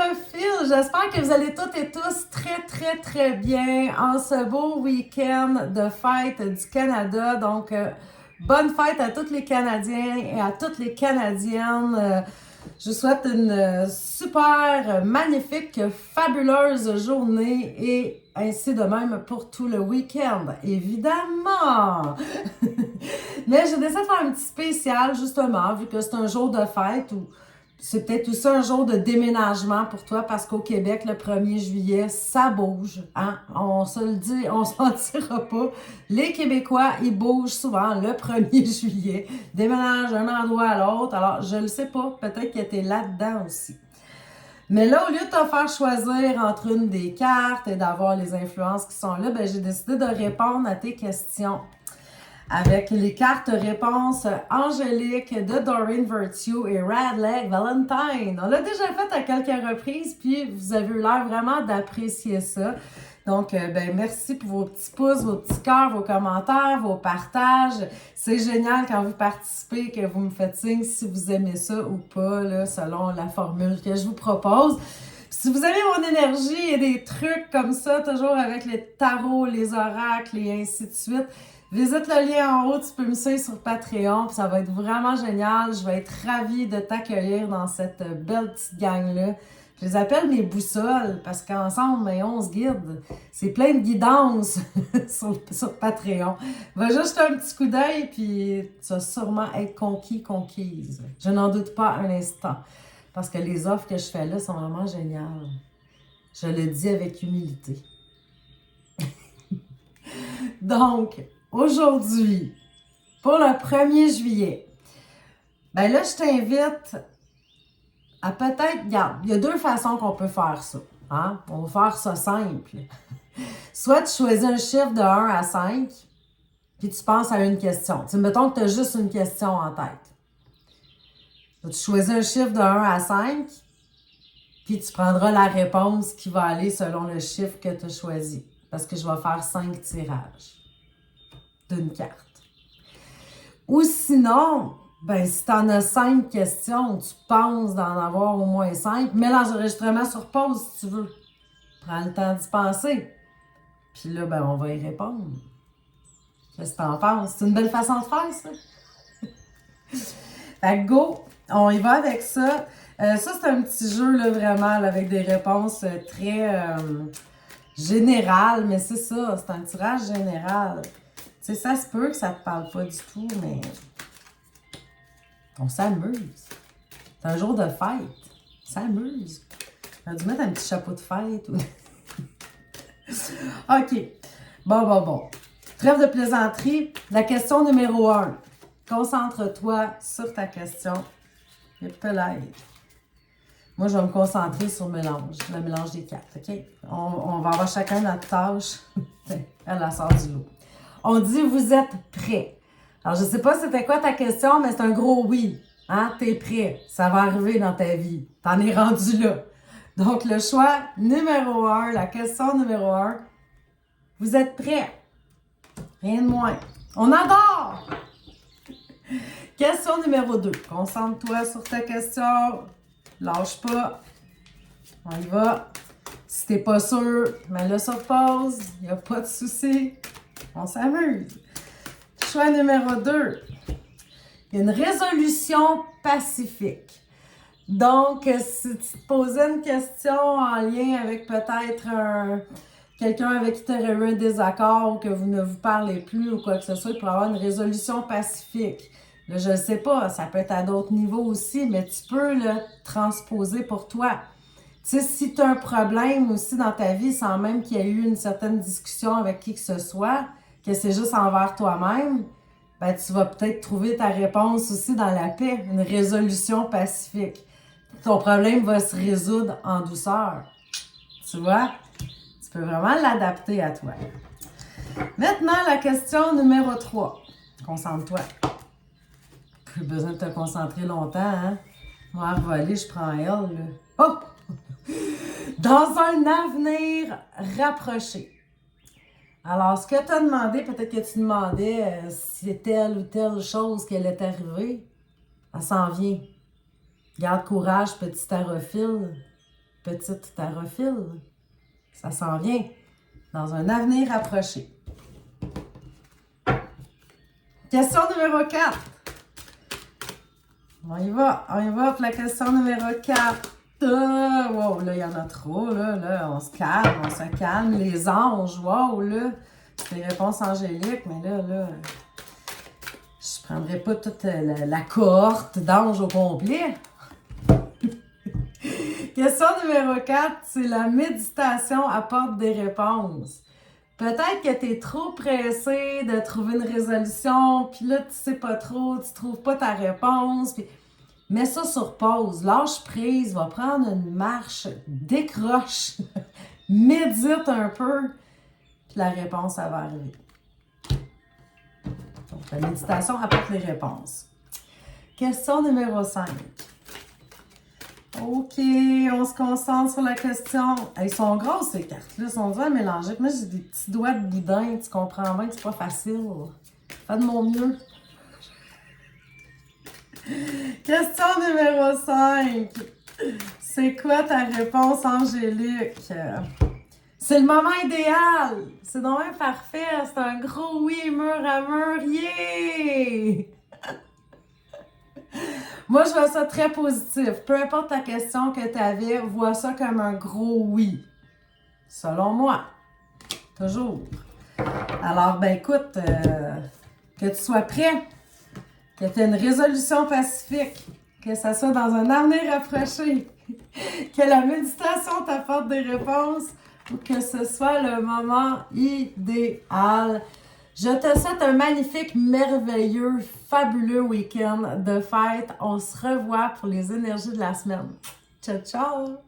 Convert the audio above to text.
Aérophile, j'espère que vous allez toutes et tous très bien en ce beau week-end de fête du Canada. Donc, bonne fête à tous les Canadiens et à toutes les Canadiennes. Je vous souhaite une super, magnifique, fabuleuse journée et ainsi de même pour tout le week-end, évidemment! Mais j'ai décidé de faire un petit spécial, justement, vu que c'est un jour de fête ou c'est peut-être aussi un jour de déménagement pour toi parce qu'au Québec, le 1er juillet, ça bouge. Hein? On se le dit, on s'en mentira pas. Les Québécois, ils bougent souvent le 1er juillet, déménagent d'un endroit à l'autre. Alors, je le sais pas, peut-être que tu es là-dedans aussi. Mais là, au lieu de te faire choisir entre une des cartes et d'avoir les influences qui sont là, ben, j'ai décidé de répondre à tes questions avec les cartes réponses angéliques de Doreen Virtue et Radleg Valentine. On l'a déjà fait à quelques reprises, puis vous avez eu l'air vraiment d'apprécier ça. Donc, ben merci pour vos petits pouces, vos petits cœurs, vos commentaires, vos partages. C'est génial quand vous participez, que vous me faites signe si vous aimez ça ou pas, là, selon la formule que je vous propose. Si vous avez mon énergie et des trucs comme ça, toujours avec les tarots, les oracles et ainsi de suite, visite le lien en haut, tu peux me suivre sur Patreon, puis ça va être vraiment génial. Je vais être ravie de t'accueillir dans cette belle petite gang-là. Je les appelle mes boussoles parce qu'ensemble, mais on se guide. C'est plein de guidance sur Patreon. Va juste jeter un petit coup d'œil, puis tu vas sûrement être conquise. Je n'en doute pas un instant. Parce que les offres que je fais là sont vraiment géniales. Je le dis avec humilité. Donc, aujourd'hui, pour le 1er juillet, ben là, je t'invite à peut-être, regarde, il y a deux façons qu'on peut faire ça. Hein? On va faire ça simple. Soit tu choisis un chiffre de 1 à 5, puis tu penses à une question. Tu sais, mettons que tu as juste une question en tête. Tu choisis un chiffre de 1 à 5, puis tu prendras la réponse qui va aller selon le chiffre que tu as choisi. Parce que je vais faire 5 tirages d'une carte. Ou sinon, ben si tu en as 5 questions, tu penses d'en avoir au moins 5, mets l'enregistrement sur pause si tu veux. Prends le temps d'y penser. Puis là, ben on va y répondre. Qu'est-ce que tu en penses? C'est une belle façon de faire, ça? Fait que go, on y va avec ça. Ça, c'est un petit jeu, là, vraiment, là, avec des réponses très générales, mais c'est ça, c'est un tirage général. Tu sais, ça se peut que ça te parle pas du tout, mais on s'amuse. C'est un jour de fête. On s'amuse. On a dû mettre un petit chapeau de fête. OK. Bon. Trêve de plaisanterie. La question numéro 1. Concentre-toi sur ta question. Et peut-être. Moi, je vais me concentrer sur le mélange des cartes, OK? On va avoir chacun notre tâche. Elle sort du lot. On dit, vous êtes prêts. Alors, je ne sais pas c'était quoi ta question, mais c'est un gros oui. Hein? T'es prêt. Ça va arriver dans ta vie. T'en es rendu là. Donc, le choix numéro 1, la question numéro 1, vous êtes prêts. Rien de moins. On adore! Question numéro 2. Concentre-toi sur ta question. Lâche pas. On y va. Si t'es pas sûr, mets-le sur pause. Il n'y a pas de souci. On s'amuse. Choix numéro 2. Il y a une résolution pacifique. Donc, si tu te posais une question en lien avec peut-être quelqu'un avec qui tu aurais eu un désaccord ou que vous ne vous parlez plus ou quoi que ce soit, il pourrait avoir une résolution pacifique. Là, je ne sais pas, ça peut être à d'autres niveaux aussi, mais tu peux le transposer pour toi. Tu sais, si tu as un problème aussi dans ta vie, sans même qu'il y ait eu une certaine discussion avec qui que ce soit, que c'est juste envers toi-même, ben, tu vas peut-être trouver ta réponse aussi dans la paix, une résolution pacifique. Ton problème va se résoudre en douceur. Tu vois? Tu peux vraiment l'adapter à toi. Maintenant, la question numéro 3. Concentre-toi. Plus besoin de te concentrer longtemps, hein? Moi, à voler, je prends elle, là. Oh! Dans un avenir rapproché. Alors, ce que tu as demandé, peut-être que tu demandais si telle ou telle chose qui allait t'arriver, elle s'en vient. Garde courage, petit aérophile, petite tarophile. Ça s'en vient dans un avenir approché. Question numéro 4. On y va pour la question numéro 4. Wow, là, il y en a trop, là, on se calme, les anges, wow, là, c'est des réponses angéliques, mais là, je prendrai pas toute la cohorte d'anges au complet. Question numéro 4, c'est la méditation apporte des réponses. Peut-être que tu es trop pressé de trouver une résolution, puis là, tu sais pas trop, tu trouves pas ta réponse, puis mets ça sur pause, lâche prise, va prendre une marche, décroche, médite un peu, puis la réponse, elle va arriver. Donc, la méditation apporte les réponses. Question numéro 5. OK, on se concentre sur la question. Elles sont grosses, ces cartes-là. Elles sont dures à mélanger. Moi, j'ai des petits doigts de boudin. Tu comprends bien que c'est pas facile. Fais de mon mieux. Question numéro 5. C'est quoi ta réponse, Angélique? C'est le moment idéal. C'est donc même parfait. C'est un gros oui, mur à mur. Yeah! Moi, je vois ça très positif. Peu importe ta question que tu avais, vois ça comme un gros oui. Selon moi. Toujours. Alors, ben écoute, que tu sois prêt, que tu aies une résolution pacifique, que ça soit dans un avenir approché, que la méditation t'apporte des réponses ou que ce soit le moment idéal. Je te souhaite un magnifique, merveilleux, fabuleux week-end de fête. On se revoit pour les énergies de la semaine. Ciao, ciao!